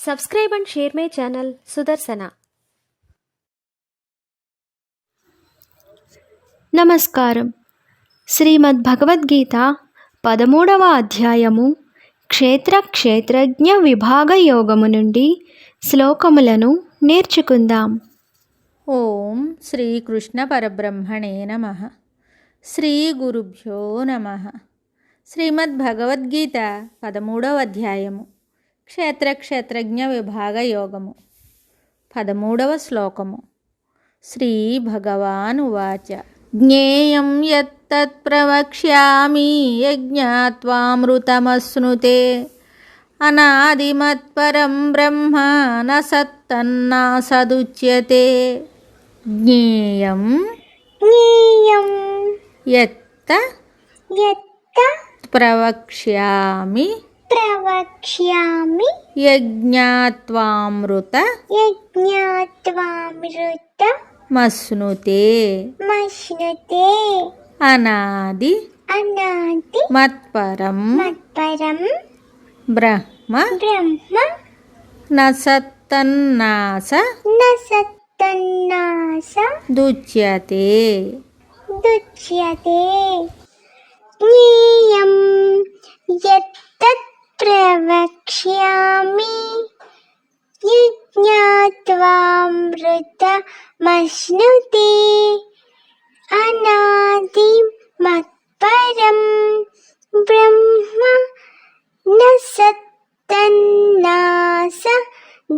Subscribe and share my channel Sudarsana. నమస్కారం. శ్రీమద్ భగవద్గీత 13వ అధ్యాయము క్షేత్రజ్ఞ విభాగ యోగము నుండి శ్లోకములను నేర్చుకుందాం. ఓం శ్రీకృష్ణ పరబ్రహ్మణే నమః. శ్రీ గురుభ్యో నమః. శ్రీమద్ భగవద్గీత 13వ అధ్యాయము క్షేత్రజ్ఞ విభాగ యోగము 13వ శ్లోకము. శ్రీ భగవాన్ ఉవాచ జ్ఞేయం యత్తత్ ప్రవక్ష్యామి యజ్ఞాత్వామృతమశ్నుతే అనాదిమత్పరం బ్రహ్మ న సత్తన్నాసదుచ్యతే. జ్ఞేయం యత్త ప్రవక్ష్యామి యజ్ఞాత్వామృత మశ్నుతే అనాది మత్పరం బ్రహ్మ న సత్తన్నాస దుచ్యతే. జ్ఞేయం యత్తత్ ప్రవక్ష్యామి యజ్ఞాత్వామృతమశ్నుతే అనాది మత్పరం బ్రహ్మ న సత్తన్నాస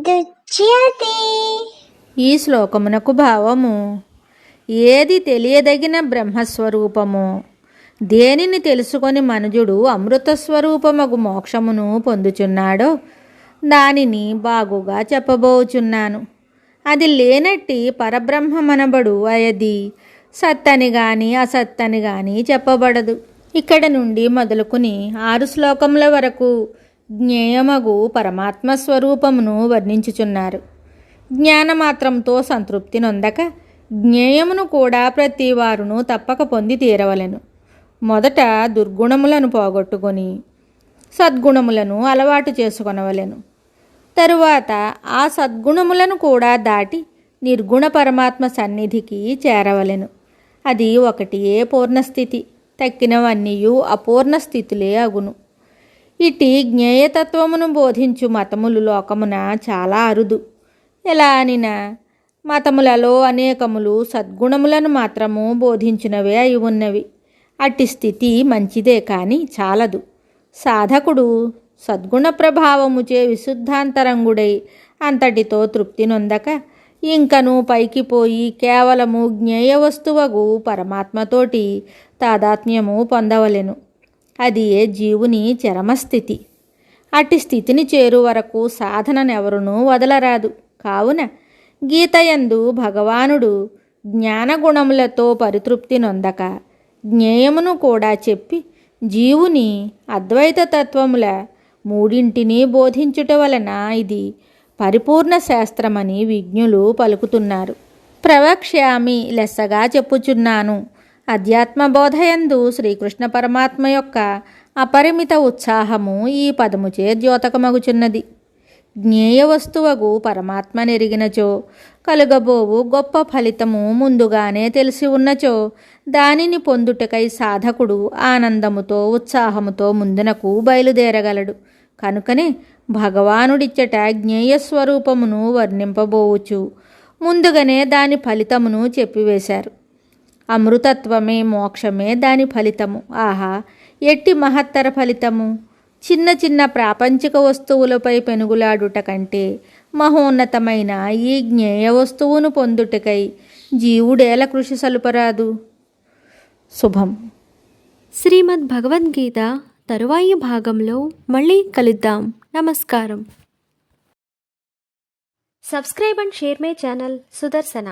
దుచ్యతే. ఈ శ్లోకమునకు భావము: ఏది తెలియదగిన బ్రహ్మస్వరూపమో, దేనిని తెలుసుకొని మనుజుడు అమృతస్వరూపమగు మోక్షమును పొందుచున్నాడో దానిని బాగుగా చెప్పబోచున్నాను. అది లేనట్టి పరబ్రహ్మమనబడు అయది సత్తని గాని అసత్తని గాని చెప్పబడదు. ఇక్కడ నుండి మొదలుకుని 6 శ్లోకముల వరకు జ్ఞేయమగు పరమాత్మ స్వరూపమును వర్ణించుచున్నారు. జ్ఞానమాత్రంతో సంతృప్తి నొందక జ్ఞేయమును కూడా ప్రతి వారును తప్పక పొంది తీరవలెను. మొదట దుర్గుణములను పోగొట్టుకొని సద్గుణములను అలవాటు చేసుకొనవలెను. తరువాత ఆ సద్గుణములను కూడా దాటి నిర్గుణ పరమాత్మ సన్నిధికి చేరవలెను. అది ఒకటియే పూర్ణస్థితి, తక్కినవన్నీయు అపూర్ణ స్థితులే అగును. ఇట్టి జ్ఞేయతత్వమును బోధించు మతములు లోకమున చాలా అరుదు. ఎలా అనినా మతములలో అనేకములు సద్గుణములను మాత్రము బోధించినవే అయి ఉన్నవి. అట్టి స్థితి మంచిదే కానీ చాలదు. సాధకుడు సద్గుణ ప్రభావముచే విశుద్ధాంతరంగుడై అంతటితో తృప్తి నొందక ఇంకను పైకి పోయి కేవలము జ్ఞేయ వస్తువగు పరమాత్మతోటి తాదాత్మ్యము పొందవలెను. అది ఏ జీవుని చరమస్థితి. అట్టి స్థితిని చేరు వరకు సాధననెవరునూ వదలరాదు. కావున గీతయందు భగవానుడు జ్ఞానగుణములతో పరితృప్తి నొందక జ్ఞేయమును కూడా చెప్పి జీవుని అద్వైత తత్వముల మూడింటిని బోధించుట వలన ఇది పరిపూర్ణ శాస్త్రమని విజ్ఞులు పలుకుతున్నారు. ప్రవక్ష్యామి లెస్సగా చెప్పుచున్నాను. అధ్యాత్మబోధయందు శ్రీకృష్ణ పరమాత్మ యొక్క అపరిమిత ఉత్సాహము ఈ పదముచే ద్యోతకమగుచున్నది. జ్ఞేయ వస్తువగు పరమాత్మ నెరిగినచో కలుగబోవు గొప్ప ఫలితము ముందుగానే తెలిసి ఉన్నచో దానిని పొందుటకై సాధకుడు ఆనందముతో ఉత్సాహముతో ముందునకు బయలుదేరగలడు. కనుకనే భగవానుడిచ్చట జ్ఞేయస్వరూపమును వర్ణింపబోవచ్చు ముందుగానే దాని ఫలితమును చెప్పివేశారు. అమృతత్వమే మోక్షమే దాని ఫలితము. ఆహా, ఎట్టి మహత్తర ఫలితము! చిన్న చిన్న ప్రాపంచిక వస్తువులపై పెనుగులాడుట కంటే మహోన్నతమైన ఈ జ్ఞేయ వస్తువును పొందుటకై జీవుడేల కృషి సలుపరాదు. శుభం. శ్రీమద్ భగవద్గీత తరువాయి భాగంలో మళ్ళీ కలుద్దాం. నమస్కారం. Subscribe and share my channel Sudarshana.